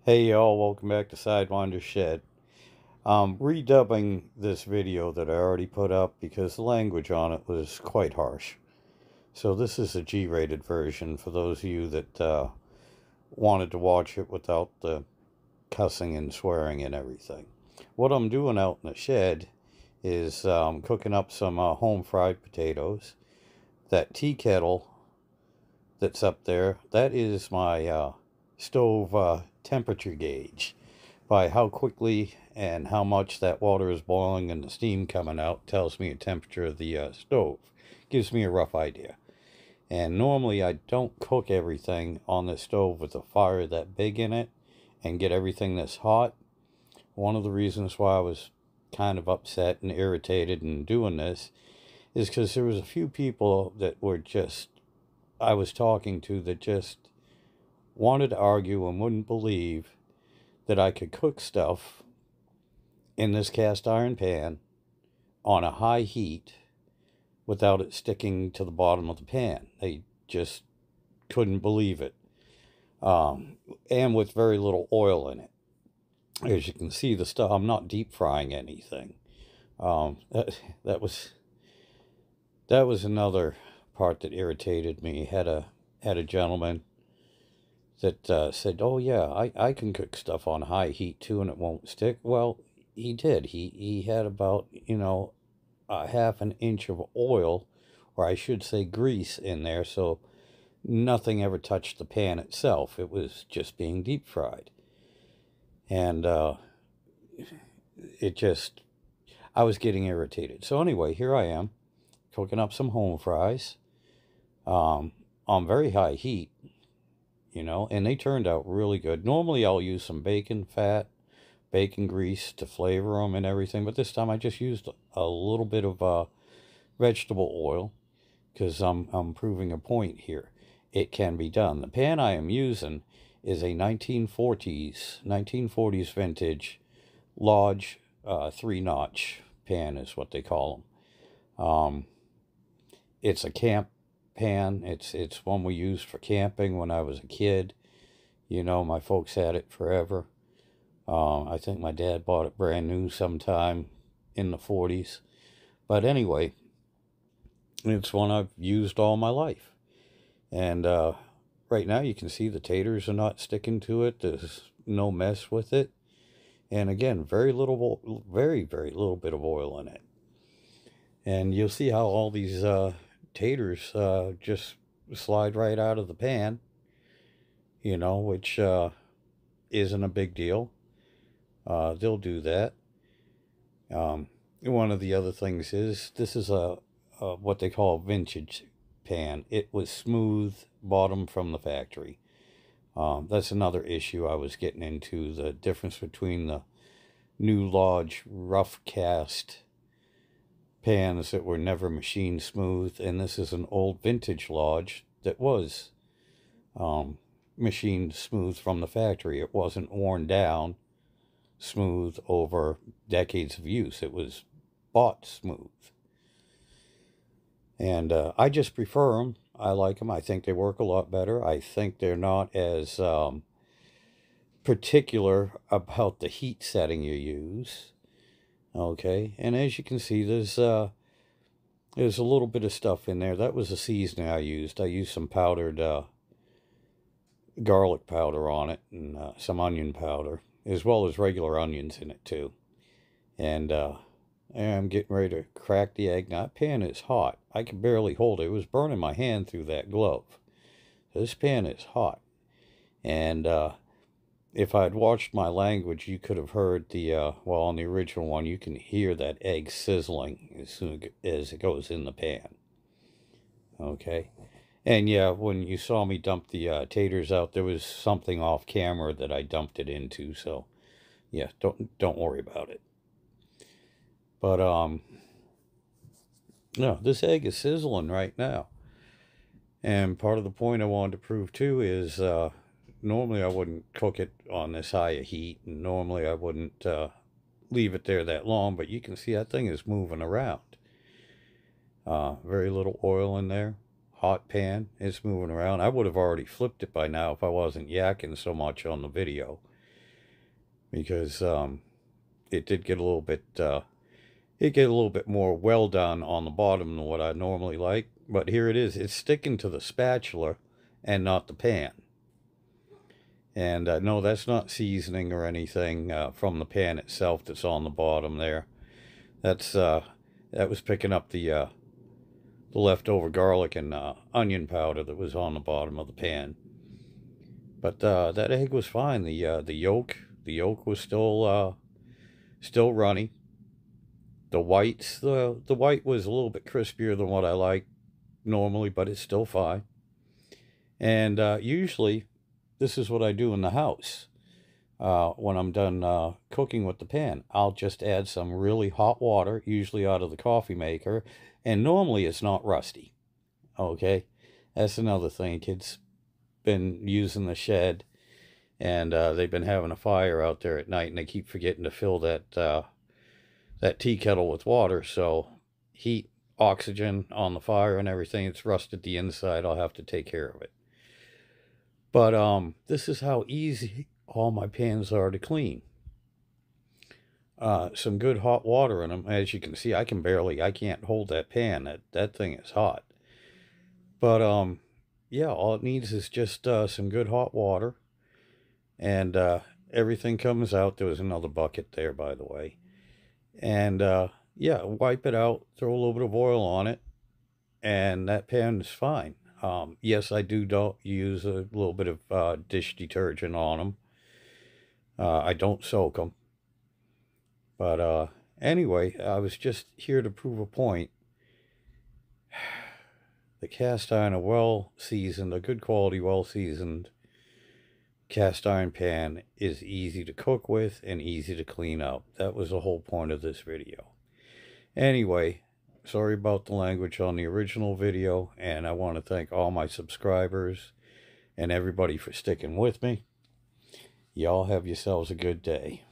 Hey y'all, welcome back to Sidewynders Shed. I'm redubbing this video that I already put up because the language on it was quite harsh. So this is a G-rated version for those of you that wanted to watch it without the cussing and swearing and everything. What I'm doing out in the shed is cooking up some home fried potatoes. That tea kettle that's up there, that is my stove temperature gauge. By how quickly and how much that water is boiling and the steam coming out tells me the temperature of the stove. Gives me a rough idea. And normally I don't cook everything on the stove with a fire that big in it and get everything this hot. One of the reasons why I was kind of upset and irritated in doing this is because there was a few people that were just, I was talking to, that just wanted to argue and wouldn't believe that I could cook stuff in this cast iron pan on a high heat without it sticking to the bottom of the pan. They just couldn't believe it. And with very little oil in it. As you can see, the stuff, I'm not deep frying anything. That was another part that irritated me. Had a gentleman that said, "Oh yeah, I can cook stuff on high heat too, and it won't stick." Well, he did. He had about a half an inch of oil, or I should say grease, in there, so nothing ever touched the pan itself. It was just being deep fried, and it just, I was getting irritated. So anyway, here I am cooking up some home fries on very high heat. And they turned out really good. Normally I'll use some bacon fat, bacon grease to flavor them and everything, but this time I just used a little bit of vegetable oil because I'm proving a point here. It can be done. The pan I am using is a 1940s vintage Lodge 3-notch pan is what they call them. It's a camp pan. It's one we used for camping when I was a kid. My folks had it forever. I think my dad bought it brand new sometime in the 40s. But anyway, it's one I've used all my life. And right now you can see the taters are not sticking to it. There's no mess with it. And again, very little, very, very little bit of oil in it. And you'll see how all these taters just slide right out of the pan, which isn't a big deal. They'll do that. One of the other things is this is a what they call a vintage pan. It was smooth bottom from the factory. That's another issue I was getting into, the difference between the new Lodge rough cast pans that were never machine smooth, and this is an old vintage Lodge that was machined smooth from the factory. It wasn't worn down smooth over decades of use. It was bought smooth. And I just prefer them. I like them. I think they work a lot better. I think they're not as particular about the heat setting you use. Okay, and as you can see, there's a little bit of stuff in there. That was a seasoning I used. I used some powdered garlic powder on it, and some onion powder, as well as regular onions in it too. And I'm getting ready to crack the egg. Now, that pan is hot. I can barely hold it. It was burning my hand through that glove. This pan is hot. And if I'd watched my language, you could have heard the, well, on the original one, you can hear that egg sizzling as soon as it goes in the pan. Okay. And yeah, when you saw me dump the taters out, there was something off camera that I dumped it into. So yeah, don't worry about it. But no, this egg is sizzling right now. And part of the point I wanted to prove too is normally I wouldn't cook it on this high a heat, and normally I wouldn't leave it there that long, but you can see that thing is moving around. Very little oil in there. Hot pan, it's moving around. I would have already flipped it by now if I wasn't yakking so much on the video. because it did get a little bit more well done on the bottom than what I normally like. But here it is. It's sticking to the spatula and not the pan. And no, that's not seasoning or anything from the pan itself that's on the bottom there. That was picking up the leftover garlic and onion powder that was on the bottom of the pan. But that egg was fine. The yolk was still runny. The whites, the white was a little bit crispier than what I like normally, but it's still fine. And usually, this is what I do in the house. When I'm done cooking with the pan, I'll just add some really hot water, usually out of the coffee maker, and normally it's not rusty. Okay, that's another thing. Kids been using the shed, and they've been having a fire out there at night, and they keep forgetting to fill that tea kettle with water, so heat, oxygen on the fire and everything, it's rusted the inside. I'll have to take care of it. But this is how easy all my pans are to clean. Some good hot water in them. As you can see, I can't hold that pan. That thing is hot. But yeah, all it needs is just some good hot water, and everything comes out. There was another bucket there, by the way. And yeah, wipe it out, throw a little bit of oil on it, and that pan is fine. Yes, I do use a little bit of dish detergent on them. I don't soak them. But anyway, I was just here to prove a point. The cast iron, a good quality, well-seasoned cast iron pan is easy to cook with and easy to clean up. That was the whole point of this video. Anyway, sorry about the language on the original video, and I want to thank all my subscribers and everybody for sticking with me. Y'all have yourselves a good day.